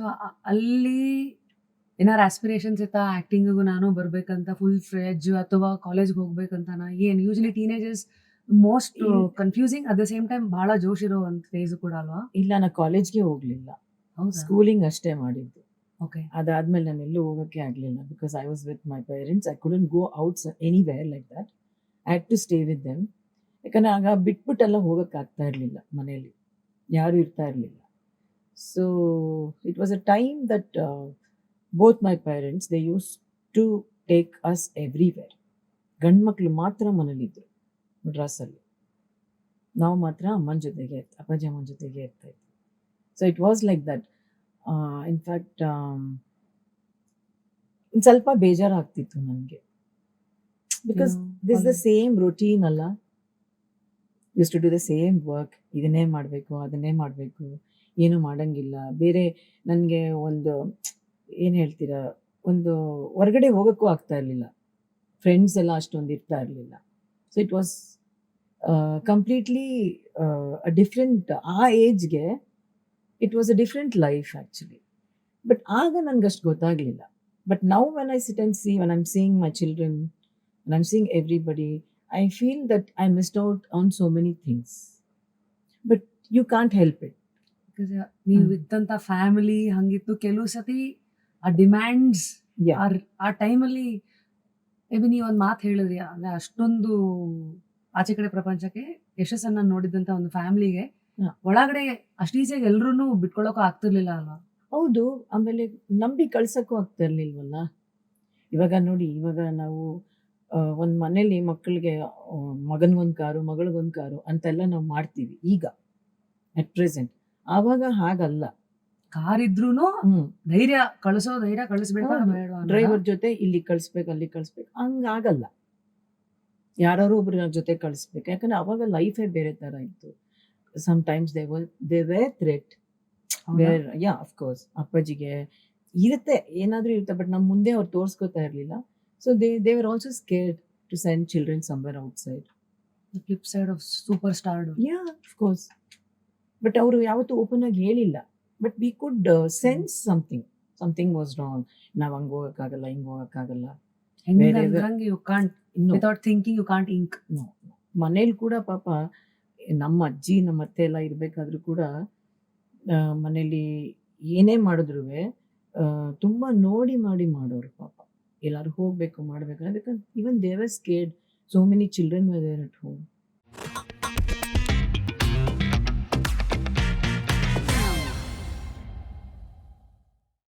So ಅಲ್ಲಿ ಏನಾರು aspirations ಇತ್ತಾ ಆಕ್ಟಿಂಗಿಗೂ ನಾನು ಬರ್ಬೇಕಂತ ಫುಲ್ ಫ್ರೆಜ್ ಅಥವಾ ಕಾಲೇಜ್ಗೆ ಹೋಗ್ಬೇಕಂತನಾ ಏನು? Usually teenagers most confusing at the same time ಬಹಳ ಜೋಶ್ ಇರೋ ಒಂದು ಫೇಸ್ ಕೂಡ ಅಲ್ವಾ? ಇಲ್ಲ, ನಾ ಕಾಲೇಜ್ಗೆ ಹೋಗ್ಲಿಲ್ಲ, ಹೌದಾ? ಸ್ಕೂಲಿಂಗ್ ಅಷ್ಟೇ ಮಾಡಿದ್ದು. ಓಕೆ. ಅದಾದ್ಮೇಲೆ ನಾನು ಎಲ್ಲೂ ಹೋಗೋಕ್ಕೆ ಆಗಲಿಲ್ಲ, because I was with my parents. I couldn't go out anywhere like that. I had to stay with them. ಯಾಕಂದರೆ ಆಗ ಬಿಟ್ಬಿಟ್ಟೆಲ್ಲ ಹೋಗೋಕ್ಕೆ ಆಗ್ತಾ ಇರಲಿಲ್ಲ, ಮನೇಲಿ ಯಾರೂ ಇರ್ತಾ ಇರಲಿಲ್ಲ. So it was a time that both my parents they use to take us everywhere. ಗಂಡು ಮಕ್ಕಳು ಮಾತ್ರ ಮನೇಲಿದ್ದರು ಮಡ್ರಾಸಲ್ಲಿ, ನಾವು ಮಾತ್ರ ಅಮ್ಮನ ಜೊತೆಗೆ ಅಪ್ಪಾಜಿ ಅಮ್ಮನ ಜೊತೆಗೆ ಇರ್ತಾ ಇದ್ವಿ. So it was like that. In fact ಒಂದು ಸ್ವಲ್ಪ ಬೇಜಾರಾಗ್ತಿತ್ತು ನನಗೆ, because this the same routine ಅಲ್ಲ. Use to do the same work. ಇದನ್ನೇ ಮಾಡಬೇಕು, ಅದನ್ನೇ ಮಾಡಬೇಕು, ಏನು ಮಾಡೋಂಗಿಲ್ಲ. ಬೇರೆ ನನಗೆ ಒಂದು ಏನು ಹೇಳ್ತೀರಾ, ಒಂದು ಹೊರಗಡೆ ಹೋಗೋಕ್ಕೂ ಆಗ್ತಾ ಇರಲಿಲ್ಲ. ಫ್ರೆಂಡ್ಸ್ ಎಲ್ಲ ಅಷ್ಟೊಂದು ಇರ್ತಾ ಇರಲಿಲ್ಲ. So it was completely a different. ಆ ಏಜ್ಗೆ it was a different life actually. But ಆಗ ನನಗಷ್ಟು ಗೊತ್ತಾಗಲಿಲ್ಲ. But now when I sit and see, when I am seeing my children, when I am seeing everybody, I feel that I missed out on so many things. But you can't help it. Because ನೀವು ಇದ್ದಂಥ family ಹಂಗಿತ್ತು. ಕೆಲವು ಸತಿ ಆ demands ಆ ಟೈಮಲ್ಲಿ may be ನೀವು ಒಂದು ಮಾತು ಹೇಳಿದ್ರಿ, ಅಂದರೆ ಅಷ್ಟೊಂದು ಆಚೆ ಕಡೆ ಪ್ರಪಂಚಕ್ಕೆ ಯಶಸ್ಸನ್ನು ನೋಡಿದಂಥ ಒಂದು ಫ್ಯಾಮಿಲಿಗೆ ಒಳಗಡೆ ಅಷ್ಟು ಈಸಿಯಾಗಿ ಎಲ್ಲರೂ ಬಿಟ್ಕೊಳ್ಳೋಕ್ಕೂ ಆಗ್ತಿರ್ಲಿಲ್ಲ ಅಲ್ವಾ? ಹೌದು. ಆಮೇಲೆ ನಂಬಿ ಕಳ್ಸೋಕ್ಕೂ ಆಗ್ತಾ ಇರಲಿಲ್ವಲ್ಲ. ಇವಾಗ ನೋಡಿ, ಇವಾಗ ನಾವು ಒಂದು ಮನೇಲಿ ಮಕ್ಕಳಿಗೆ ಮಗನಿಗೊಂದು ಕಾರು, ಮಗಳಿಗೊಂದು ಕಾರು ಅಂತೆಲ್ಲ ನಾವು ಮಾಡ್ತೀವಿ ಈಗ ಅಟ್ ಪ್ರೆಸೆಂಟ್. ಆವಾಗ ಹಾಗಲ್ಲ. ಕಾರ್ ಇದ್ರೂ ಧೈರ್ಯ ಕಳಿಸ್ಬೇಕು, ಡ್ರೈವರ್ ಜೊತೆ ಇಲ್ಲಿ ಕಳಿಸ್ಬೇಕು, ಅಲ್ಲಿ ಕಳಿಸ್ಬೇಕು, ಹಂಗಾಗಲ್ಲ. ಯಾರು ಒಬ್ರ ಜೊತೆ ಕಳಿಸ್ಬೇಕು. ಯಾಕಂದ್ರೆ ಅವಾಗ ಲೈಫೇ ಬೇರೆ ಥರ ಇತ್ತು. Sometimes they were threat. Yeah, of course ಅಪ್ಪಾಜಿಗೆ ಇರುತ್ತೆ, ಏನಾದರೂ ಇರುತ್ತೆ. ಬಟ್ ನಮ್ಮ ಮುಂದೆ ಅವ್ರು ತೋರಿಸ್ಕೋತಾ ಇರಲಿಲ್ಲ. So they were also scared to send children somewhere outside. The flip side of superstardom. Yeah, of course. But ಅವರು ಯಾವತ್ತೂ ಓಪನ್ ಆಗಿ ಹೇಳಿಲ್ಲ. But we could sense something was wrong. ನಾವು ಹಂಗೆ ಹೋಗೋಕ್ಕಾಗಲ್ಲ, ಹಿಂಗೆ ಹೋಗೋಕ್ಕಾಗಲ್ಲ. You can't without thinking, you can't think. ಮನೇಲಿ ಕೂಡ ಪಾಪ ನಮ್ಮ ಅಜ್ಜಿ ನಮ್ಮ ಅತ್ತೆ ಎಲ್ಲ ಇರಬೇಕಾದ್ರೂ ಕೂಡ ಮನೇಲಿ ಏನೇ ಮಾಡಿದ್ರು ತುಂಬ ನೋಡಿ ಮಾಡೋರು ಪಾಪ. ಎಲ್ಲರೂ ಹೋಗಬೇಕು ಮಾಡಬೇಕು, because even they were scared. So many children were there at home.